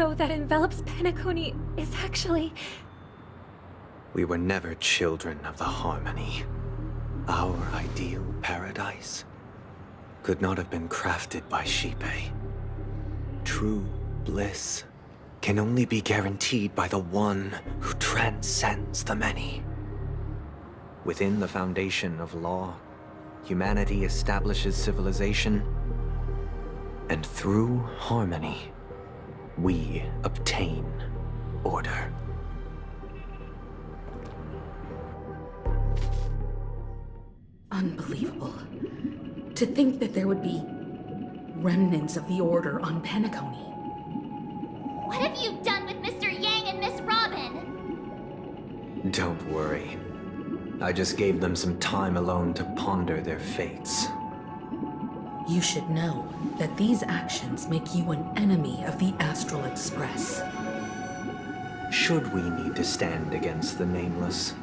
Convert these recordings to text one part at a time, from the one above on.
shadow that envelops Penacony is actually... We were never children of the Harmony. Our ideal paradise could not have been crafted by Shipe. True bliss can only be guaranteed by the one who transcends the many. Within the foundation of law, humanity establishes civilization, and through harmony, we obtain order. Unbelievable. To think that there would be remnants of the Order on Penacony. What have you done with Mr. Yang and Miss Robin? Don't worry. I just gave them some time alone to ponder their fates. You should know that these actions make you an enemy of the Astral Express. Should we need to stand against the Nameless,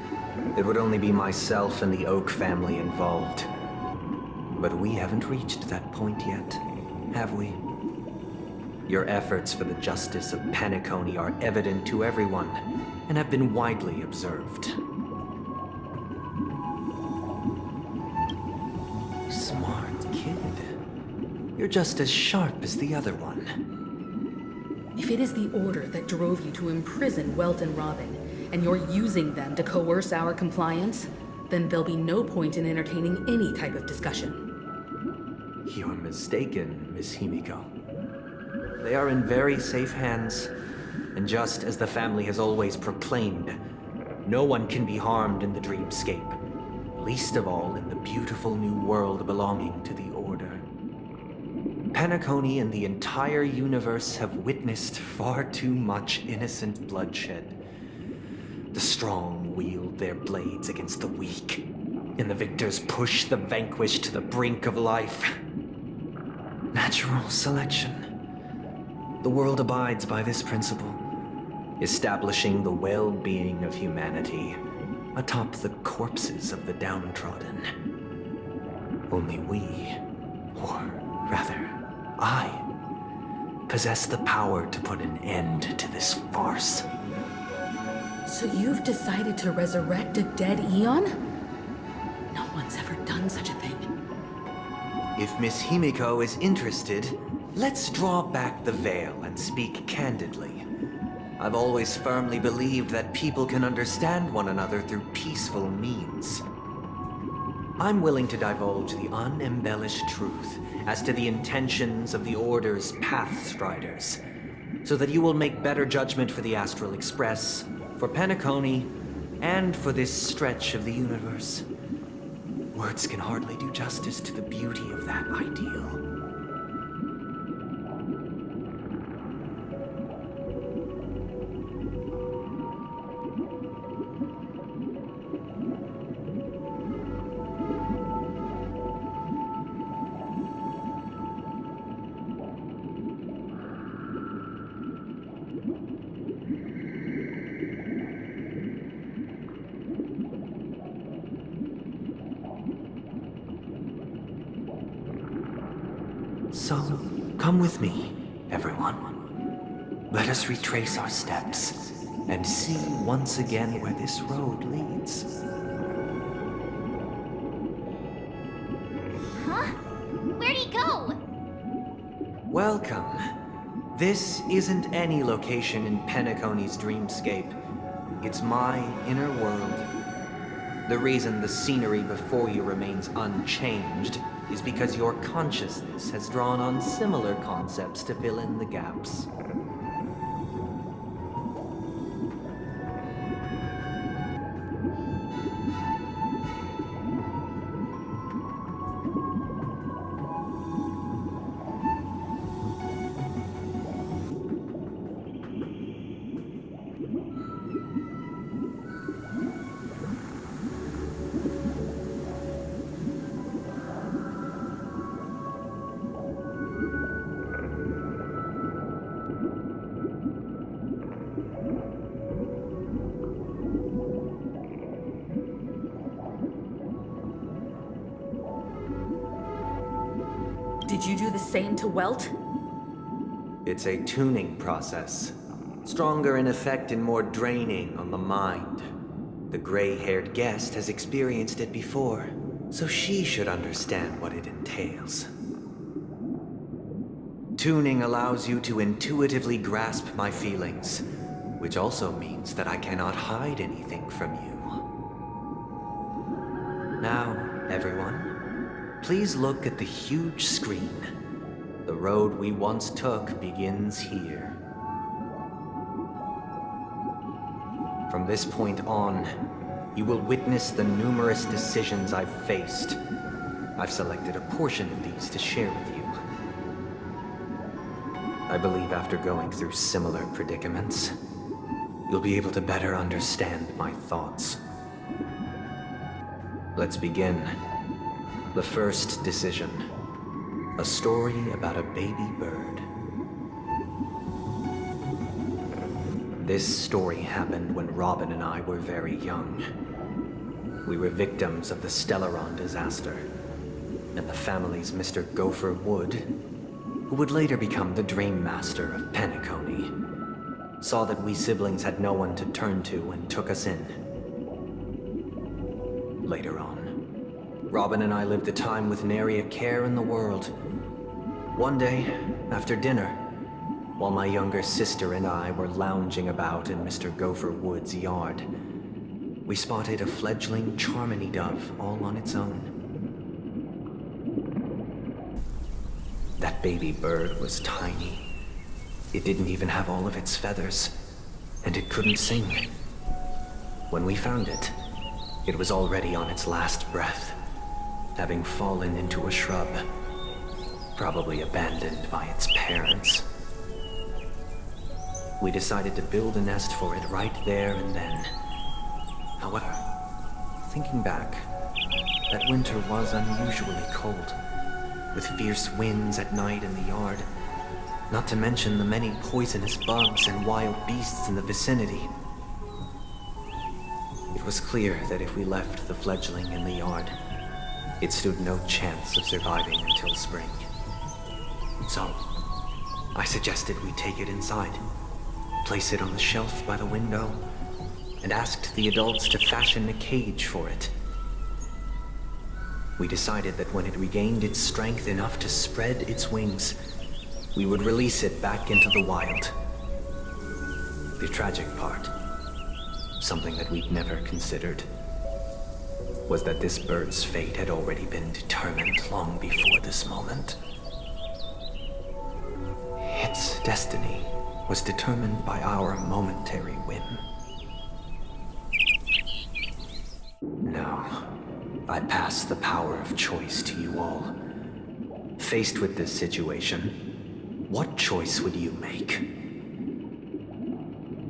it would only be myself and the Oak family involved. But we haven't reached that point yet, have we? Your efforts for the justice of Penacony are evident to everyone, and have been widely observed. Smart kid. You're just as sharp as the other one. If it is the Order that drove you to imprison Welt and Robin, and you're using them to coerce our compliance, then there'll be no point in entertaining any type of discussion. You're mistaken, Miss Himiko. They are in very safe hands, and just as the family has always proclaimed, no one can be harmed in the dreamscape, least of all in the beautiful new world belonging to the Order. Penacony and the entire universe have witnessed far too much innocent bloodshed. The strong wield their blades against the weak, and the victors push the vanquished to the brink of life. Natural selection. The world abides by this principle, establishing the well-being of humanity atop the corpses of the downtrodden. Only we, or rather, I, possess the power to put an end to this farce. So you've decided to resurrect a dead Eon? No one's ever done such a thing. If Miss Himiko is interested, let's draw back the veil and speak candidly. I've always firmly believed that people can understand one another through peaceful means. I'm willing to divulge the unembellished truth as to the intentions of the Order's Pathstriders, so that you will make better judgment for the Astral Express, for Penacony, and for this stretch of the universe. Words can hardly do justice to the beauty of that ideal. So, come with me, everyone. Let us retrace our steps and see once again where this road leads. Huh? Where'd he go? Welcome. This isn't any location in Penacony's dreamscape. It's my inner world. The reason the scenery before you remains unchanged is because your consciousness has drawn on similar concepts to fill in the gaps. Did you do the same to Welt? It's a tuning process. Stronger in effect and more draining on the mind. The gray-haired guest has experienced it before, so she should understand what it entails. Tuning allows you to intuitively grasp my feelings, which also means that I cannot hide anything from you. Now, everyone, please look at the huge screen. The road we once took begins here. From this point on, you will witness the numerous decisions I've faced. I've selected a portion of these to share with you. I believe after going through similar predicaments, you'll be able to better understand my thoughts. Let's begin. The first decision. A story about a baby bird. This story happened when Robin and I were very young. We were victims of the Stellaron disaster, and the family's Mr. Gopher Wood, who would later become the Dream Master of Penacony, saw that we siblings had no one to turn to and took us in. Later on, Robin and I lived a time with nary a care in the world. One day, after dinner, while my younger sister and I were lounging about in Mr. Gopher Wood's yard, we spotted a fledgling Charmony dove all on its own. That baby bird was tiny. It didn't even have all of its feathers, and it couldn't sing. When we found it, it was already on its last breath, having fallen into a shrub, probably abandoned by its parents. We decided to build a nest for it right there and then. However, thinking back, that winter was unusually cold, with fierce winds at night in the yard, not to mention the many poisonous bugs and wild beasts in the vicinity. It was clear that if we left the fledgling in the yard, it stood no chance of surviving until spring. So, I suggested we take it inside, place it on the shelf by the window, and asked the adults to fashion a cage for it. We decided that when it regained its strength enough to spread its wings, we would release it back into the wild. The tragic part, something that we'd never considered, was that this bird's fate had already been determined long before this moment. Its destiny was determined by our momentary whim. Now, I pass the power of choice to you all. Faced with this situation, what choice would you make?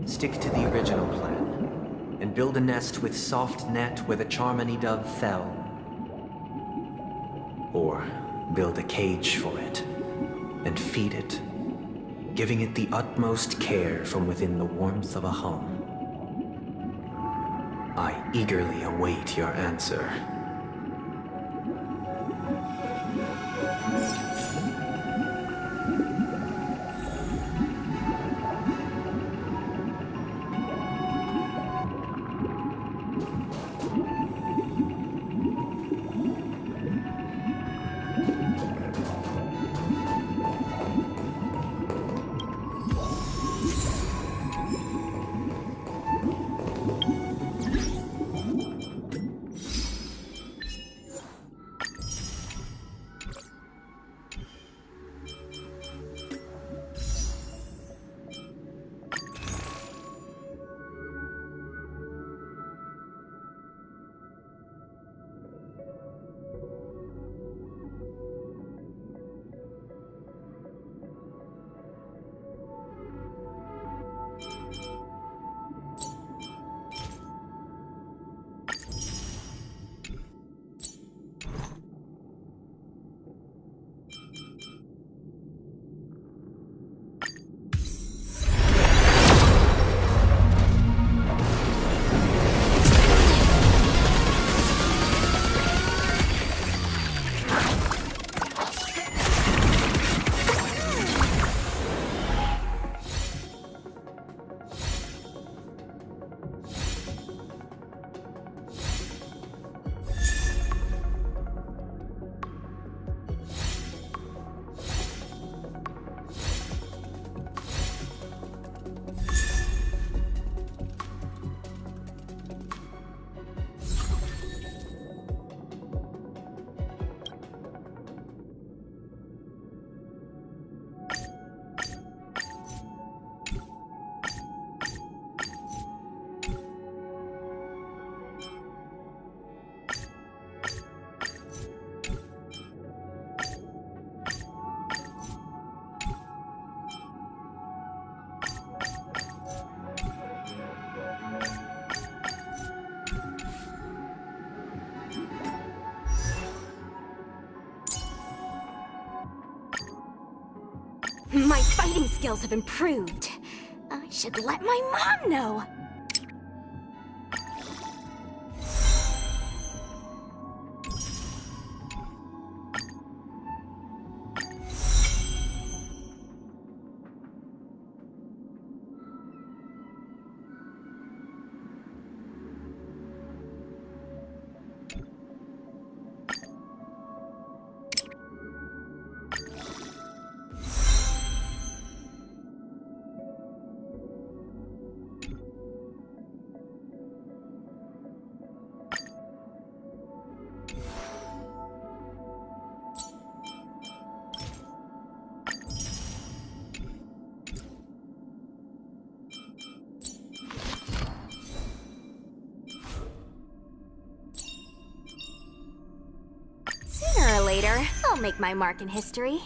Stick to the original plan, and build a nest with soft net where the Charmony dove fell. Or build a cage for it, and feed it, giving it the utmost care from within the warmth of a home. I eagerly await your answer. My fighting skills have improved. I should let my mom know. Sooner or later, I'll make my mark in history.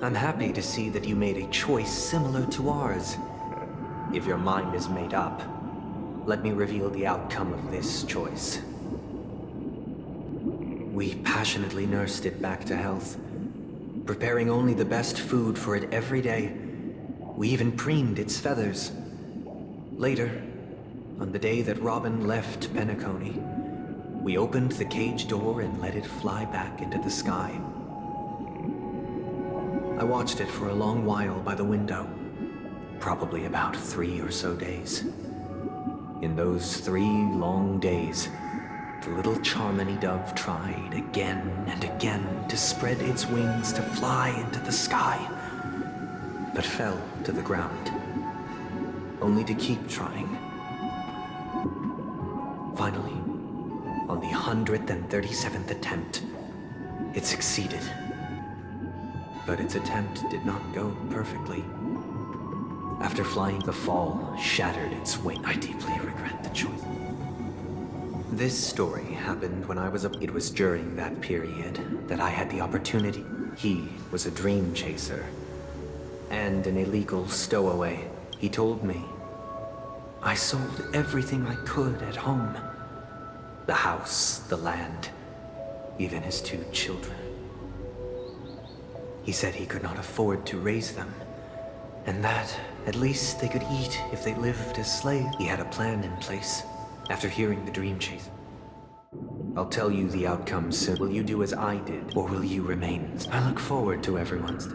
I'm happy to see that you made a choice similar to ours. If your mind is made up, let me reveal the outcome of this choice. We passionately nursed it back to health, preparing only the best food for it every day. We even preened its feathers. Later, on the day that Robin left Penacony, we opened the cage door and let it fly back into the sky. I watched it for a long while by the window, probably about 3 or so days. In those 3 long days, the little Charmony dove tried again and again to spread its wings to fly into the sky, but fell to the ground, only to keep trying. Finally, on the 137th attempt, it succeeded. But its attempt did not go perfectly. After flying, the fall shattered its wing. I deeply regret the choice. This story happened when I was It was during that period that I had the opportunity. He was a dream chaser and an illegal stowaway. He told me I sold everything I could at home. The house, the land, even his 2 children. He said he could not afford to raise them, and that at least they could eat if they lived as slaves. He had a plan in place after hearing the dream chase. I'll tell you the outcome soon. Will you do as I did, or will you remain? I look forward to everyone's...